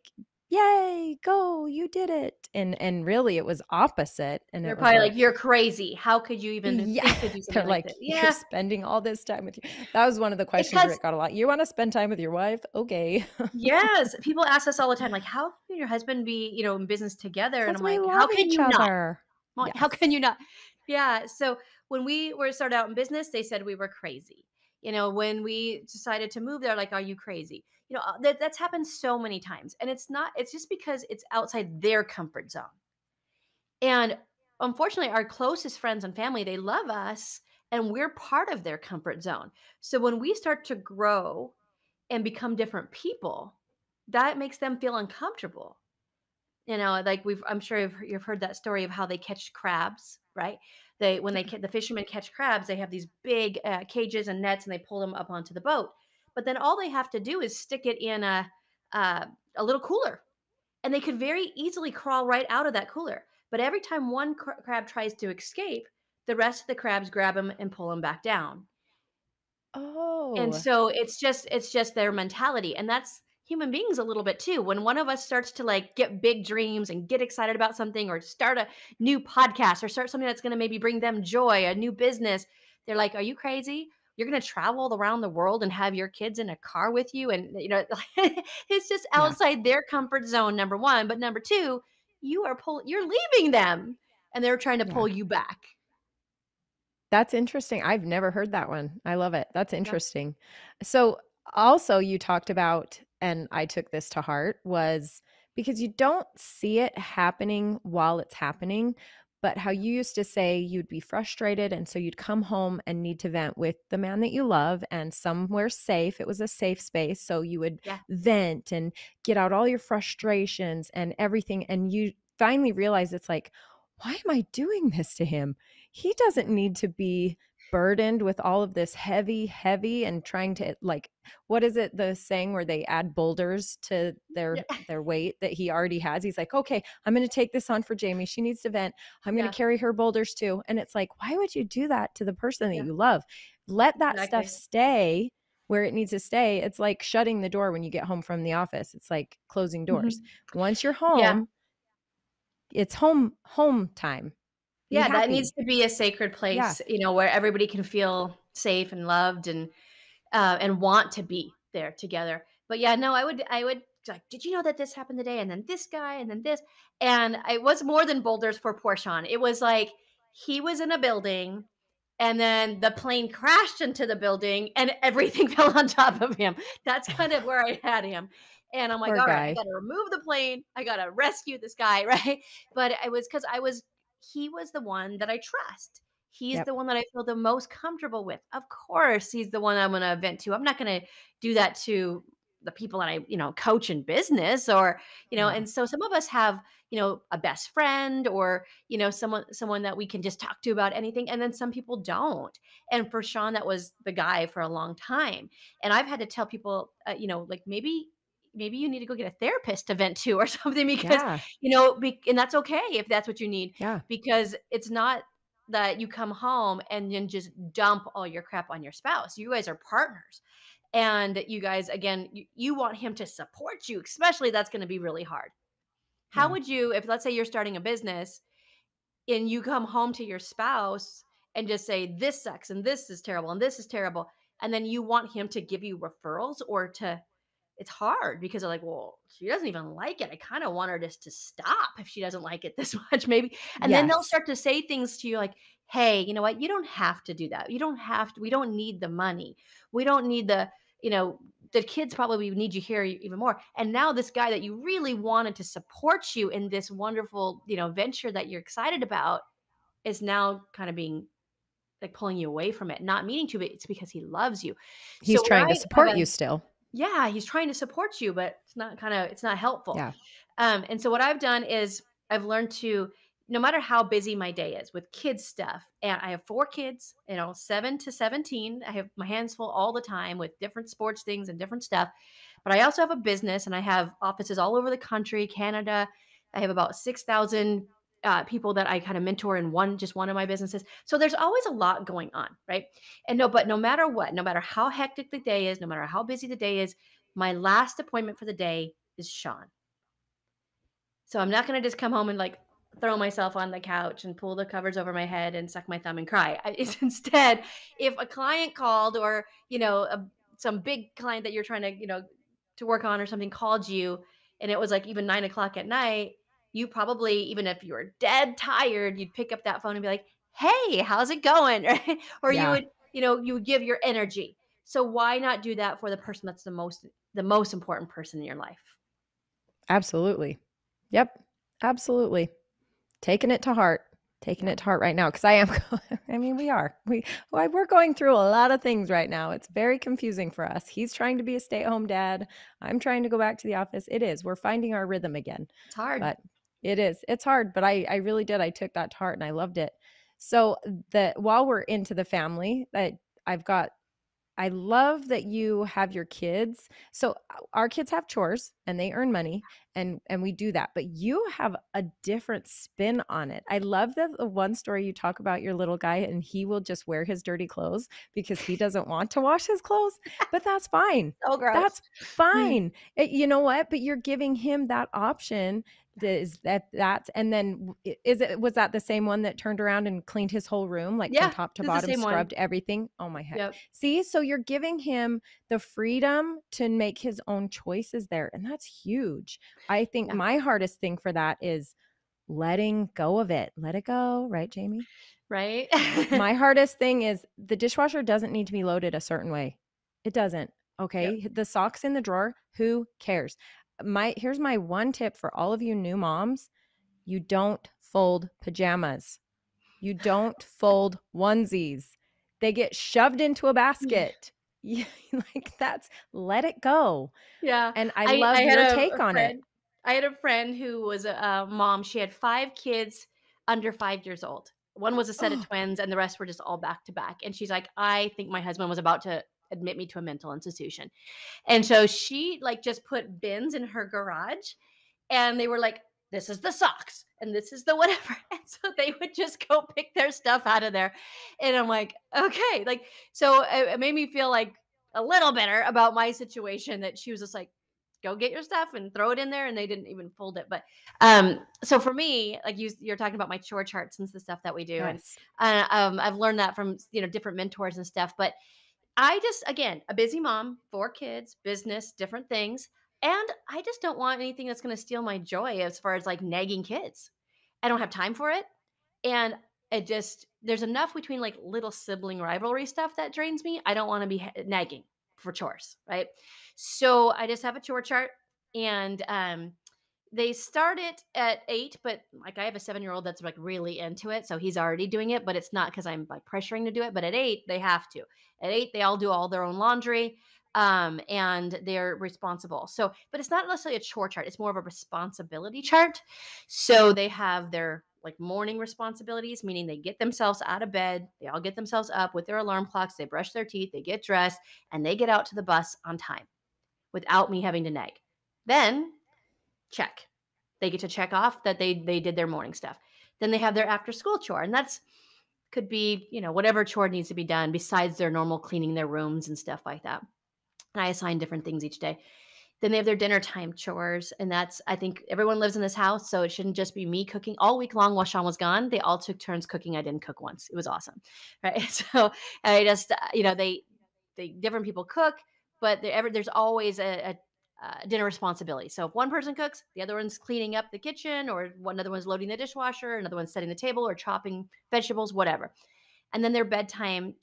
yay, go, you did it. And really it was opposite. And they're probably like, you're crazy. How could you even think to do something like this? You're spending all this time with you. That was one of the questions Rick got a lot. You want to spend time with your wife? Okay. Yes. People ask us all the time, like, how can your husband be, in business together? And I'm like, how can you not? How can you not? Yeah. So when we were started out in business, they said we were crazy. When we decided to move there, like, are you crazy? That's happened so many times. And it's just because it's outside their comfort zone. And unfortunately, our closest friends and family, they love us and we're part of their comfort zone. So when we start to grow and become different people, that makes them feel uncomfortable. Like I'm sure you've heard that story of how they catch crabs, right? The fishermen catch crabs, they have these big cages and nets, and they pull them up onto the boat. But then all they have to do is stick it in uh, a little cooler, and they could very easily crawl right out of that cooler. But every time one crab tries to escape, the rest of the crabs grab him and pull him back down. And Oh, so it's just their mentality, and that's human beings a little bit too. When one of us starts to like get big dreams and get excited about something, or start a new podcast, or start something that's going to maybe bring them joy, a new business, they're like, "Are you crazy? You're going to travel around the world and have your kids in a car with you?" And it's just yeah. outside their comfort zone, number 1, but number 2, you're leaving them, and they're trying to Yeah. pull you back. That's interesting. I've never heard that one. I love it. That's Yeah. interesting. So, also you talked about, and I took this to heart, was because you don't see it happening while it's happening, but how you used to say you'd be frustrated, and so you'd come home and need to vent with the man that you love and somewhere safe. It was a safe space, so you would Yeah. vent and get out all your frustrations and everything, and you finally realize it's like, why am I doing this to him? He doesn't need to be burdened with all of this heavy and trying to, like, what is it, the saying where they add boulders to Yeah. their weight that he already has? He's like, okay, I'm going to take this on for Jamie, she needs to vent, I'm going to Yeah. carry her boulders too. And it's like, why would you do that to the person that Yeah. you love? Let that stuff Exactly. stay where it needs to stay. It's like shutting the door when you get home from the office. It's like closing doors. Mhm. Once you're Yeah. home, it's home time. Be Yeah, that needs happy. to be a sacred Yeah. place, where everybody can feel safe and loved, and want to be there together. But yeah, no, I would like, did you know that this happened today? And then this guy, and then this, and it was more than boulders for poor Sean. It was like he was in a building, and then the plane crashed into the building and everything fell on top of him. That's kind of where I had him. And I'm like, Poor all right, I guy. got to remove the plane. I got to rescue this guy, right? But I was because he was the one that I trust. He's Yep. the one that I feel the most comfortable with. Of course, he's the one I'm going to vent to. I'm not going to do that to the people that I coach in business, No. and so some of us have, a best friend, or, someone that we can just talk to about anything. And then some people don't. And for Sean, that was the guy for a long time. And I've had to tell people, like, maybe you need to go get a therapist to vent to or something, because, Yeah. and that's okay if that's what you need, Yeah. because it's not that you come home and then just dump all your crap on your spouse. You guys are partners. And you guys, again, you want him to support you, especially that's going to be really hard. How Yeah. would you, if let's say you're starting a business and you come home to your spouse and just say, this sucks and this is terrible and this is terrible. And then you want him to give you referrals, or to, it's hard because they're like, well, she doesn't even like it. I kind of want her just to stop if she doesn't like it this much, maybe. And then they'll Yes. start to say things to you like, hey, you know what? You don't have to do that. You don't have to. We don't need the money. We don't need you know, the kids probably need you here even more. And now this guy that you really wanted to support you in this wonderful, venture that you're excited about, is now kind of being like pulling you away from it, not meaning to, but it's because he loves you. He's So when trying to I have support a you still. yeah, he's trying to support you, but it's not helpful. Yeah. And so what I've done is I've learned to, no matter how busy my day is with kids stuff, and I have 4 kids, 7 to 17. I have my hands full all the time with different sports things and different stuff. But I also have a business, and I have offices all over the country, Canada. I have about 6,000 people that I kind of mentor in just one of my businesses. So there's always a lot going on, right? But no matter what, no matter how hectic the day is, no matter how busy the day is, my last appointment for the day is Sean. So I'm not going to just come home and like throw myself on the couch and pull the covers over my head and suck my thumb and cry. It's instead, if a client called, or, some big client that you're trying to, to work on or something, called you, and it was like even 9 o'clock at night, you probably, even if you were dead tired, you'd pick up that phone and be like, hey, how's it going? Right? Or you Yeah. would, you would give your energy. So why not do that for the person that's the most important person in your life? Absolutely. Yep. Absolutely. Taking it to heart. Taking Yeah. it to heart right now because I am I mean, we are. We're going through a lot of things right now. It's very confusing for us. He's trying to be a stay-at-home dad. I'm trying to go back to the office. It is. We're finding our rhythm again. It's hard. But it is. It's hard, but I really did. I took that to heart and I loved it. So while we're into the family, that I've got I love that you have your kids. So our kids have chores and they earn money and we do that. But you have a different spin on it. I love that the one story you talk about your little guy and he will just wear his dirty clothes because he doesn't want to wash his clothes, but that's fine. So gross. That's fine. You know what? But you're giving him that option. That's and then was that the same one that turned around and cleaned his whole room like from Yeah, top to it's the bottom, same one. scrubbed everything? Oh my heck. Yep. See, so you're giving him the freedom to make his own choices there. And that's huge. I think Yeah. my hardest thing for that is letting go of it. Let it go, right, Jamie? Right? My hardest thing is the dishwasher doesn't need to be loaded a certain way. It doesn't. Yep. Okay. The socks in the drawer, who cares? Here's my one tip for all of you new moms. You don't fold pajamas. You don't fold onesies. They get shoved into a basket. Yeah, like let it go. Yeah. And I I love had your a take on it. friend. I had a friend who was a mom. She had 5 kids under 5 years old. One was a set of Oh, twins, and the rest were just all back to back. And she's like, "I think my husband was about to admit me to a mental institution." And so she, like, just put bins in her garage, and they were like, "This is the socks, and this is the whatever." And so they would just go pick their stuff out of there. And I'm like, "Okay." Like, so it made me feel like a little better about my situation that she was just like, "Go get your stuff and throw it in there," and they didn't even fold it. But so for me, like you're talking about my chore charts and the stuff that we do, and yes. I've learned that from different mentors and stuff. But I just, again, a busy mom, 4 kids, business, different things. And I just don't want anything that's going to steal my joy as far as like nagging kids. I don't have time for it. And there's enough between like little sibling rivalry stuff that drains me. I don't want to be nagging for chores. Right. So I just have a chore chart and, they start it at 8, but, like, I have a 7-year-old that's, like, really into it, so he's already doing it, but it's not because 'cause I'm, like, pressuring to do it, but at 8, they have to. At 8, they all do all their own laundry, and they're responsible. So but it's not necessarily a chore chart, it's more of a responsibility chart. So they have their, like, morning responsibilities, meaning they get themselves out of bed, they all get themselves up with their alarm clocks, they brush their teeth, they get dressed, and they get out to the bus on time without me having to nag. Then check. They get to check off that they did their morning stuff. Then they have their after school chore, and that's could be, whatever chore needs to be done besides their normal cleaning their rooms and stuff like that. And I assign different things each day. Then they have their dinner time chores, and that's I think everyone lives in this house, so it shouldn't just be me cooking all week long while Sean was gone. They all took turns cooking. I didn't cook once. It was awesome, right? So I just they different people cook, but there's always a dinner responsibility. So if one person cooks, the other one's cleaning up the kitchen, or one other one's loading the dishwasher, another one's setting the table or chopping vegetables, whatever. And then their bedtime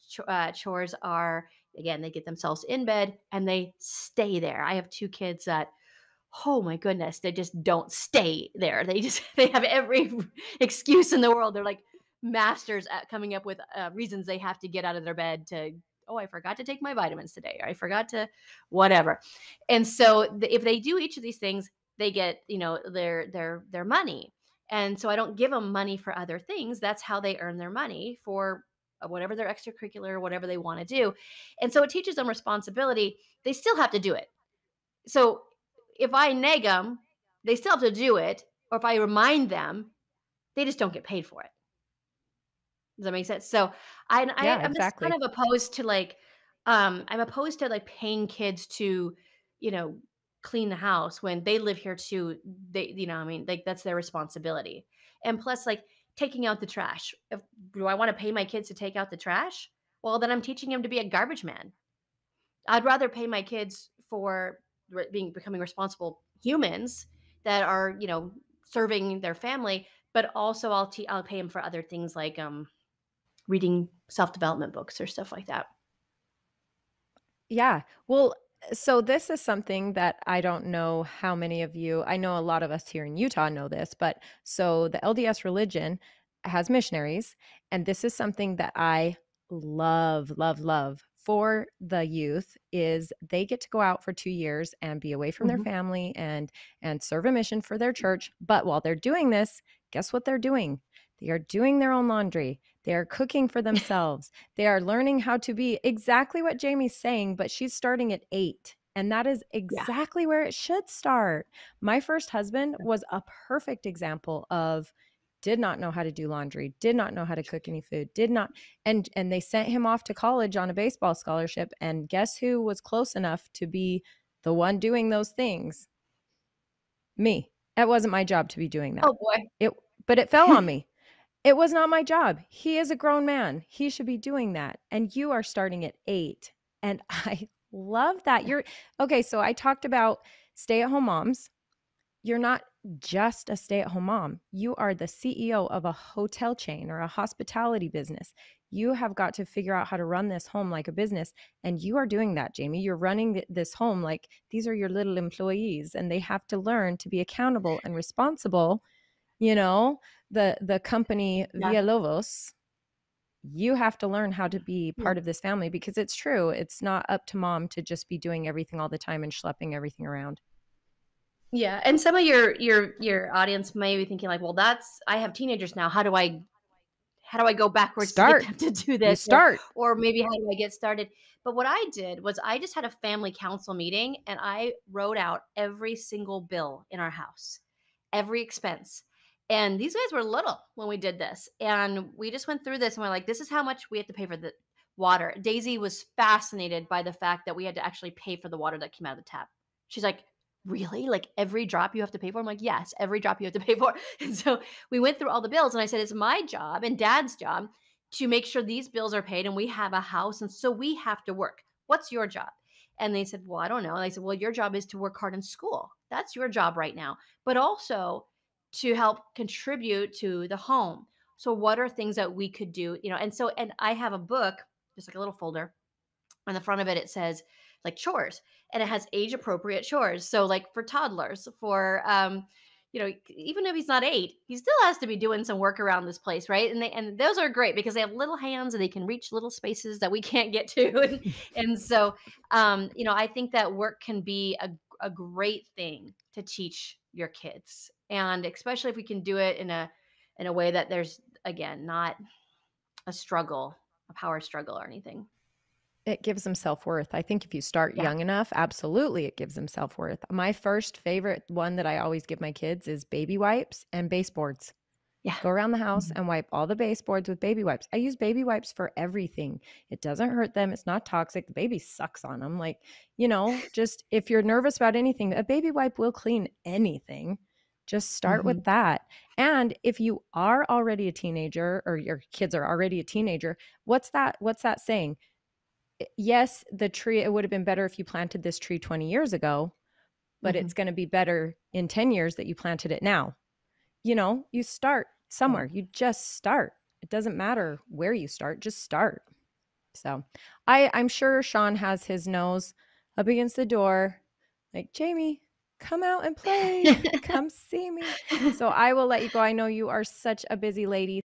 chores are, again, they get themselves in bed and they stay there. I have 2 kids that, oh my goodness, they just don't stay there. They have every excuse in the world. They're like masters at coming up with reasons they have to get out of their bed to, oh, I forgot to take my vitamins today, or I forgot to whatever. And so if they do each of these things, they get, their money. And so I don't give them money for other things. That's how they earn their money for whatever their extracurricular, whatever they want to do. And so it teaches them responsibility. They still have to do it. So if I nag them, they still have to do it, or if I remind them, they just don't get paid for it. Does that make sense? So Yeah, I'm just kind exactly. of opposed to like, I'm opposed to like paying kids to, you know, clean the house when they live here too. They, I mean, like that's their responsibility. And plus, like taking out the trash. Do I want to pay my kids to take out the trash? Well, then I'm teaching them to be a garbage man. I'd rather pay my kids for becoming responsible humans that are, serving their family, but also I'll pay them for other things like reading self-development books or stuff like that. Yeah. Well, so this is something that I don't know how many of you, I know a lot of us here in Utah know this, but so the LDS religion has missionaries, and this is something that I love, love, love for the youth is they get to go out for 2 years and be away from their Mhm. family and serve a mission for their church. But while they're doing this, guess what they're doing? They are doing their own laundry. They are cooking for themselves. They are learning how to be exactly what Jamie's saying, but she's starting at 8. And that is Yeah. exactly where it should start. My first husband was a perfect example of did not know how to do laundry, did not know how to cook any food, did not and they sent him off to college on a baseball scholarship, and guess who was close enough to be the one doing those things? Me. It wasn't my job to be doing that. Oh boy. It but it fell on me. It was not my job. He is a grown man. He should be doing that. And you are starting at 8. And I love that. Yeah. You're okay. So I talked about stay at home moms. You're not just a stay at home mom. You are the CEO of a hotel chain or a hospitality business. You have got to figure out how to run this home like a business. And you are doing that, Jamie. You're running this home like these are your little employees, and they have to learn to be accountable and responsible. You know, the company Yeah. Villalovos, you have to learn how to be Yeah. part of this family because it's true. It's not up to mom to just be doing everything all the time and schlepping everything around. Yeah, and some of your audience may be thinking like, "Well, that's I have teenagers now. How do I go backwards to get Start. them to do You this? start. Or maybe how do I get started?" But what I did was I just had a family council meeting and I wrote out every single bill in our house, every expense. And these guys were little when we did this. And we just went through this and we're like, this is how much we have to pay for the water. Daisy was fascinated by the fact that we had to actually pay for the water that came out of the tap. She's like, really? Like every drop you have to pay for? I'm like, yes, every drop you have to pay for. And so we went through all the bills and I said, it's my job and dad's job to make sure these bills are paid and we have a house. And so we have to work. What's your job? And they said, well, I don't know. And I said, well, your job is to work hard in school. That's your job right now, but also to help contribute to the home. So what are things that we could do, and I have a book, just like a little folder on the front of it. It says like chores and it has age appropriate chores. So like for toddlers, for even if he's not 8, he still has to be doing some work around this place, right? And those are great because they have little hands and they can reach little spaces that we can't get to. And so I think that work can be a great thing to teach your kids. And especially if we can do it in a way that there's again not a struggle, a power struggle or anything. It gives them self-worth. I think if you start Yeah. young enough, absolutely it gives them self-worth. My first favorite one that I always give my kids is baby wipes and baseboards. Yeah. Go around the house Mhm. and wipe all the baseboards with baby wipes. I use baby wipes for everything. It doesn't hurt them. It's not toxic. The baby sucks on them. Like, just if you're nervous about anything, a baby wipe will clean anything. Just start with Mhm. that. And if you are already a teenager or your kids are already a teenager, what's that saying? Yes, the tree, it would have been better if you planted this tree 20 years ago, but Mhm. it's going to be better in 10 years that you planted it now. You start Yeah. somewhere. You just start. It doesn't matter where you start, just start. So I'm sure Sean has his nose up against the door, like, Jamie, come out and play. Come see me. So I will let you go. I know you are such a busy lady.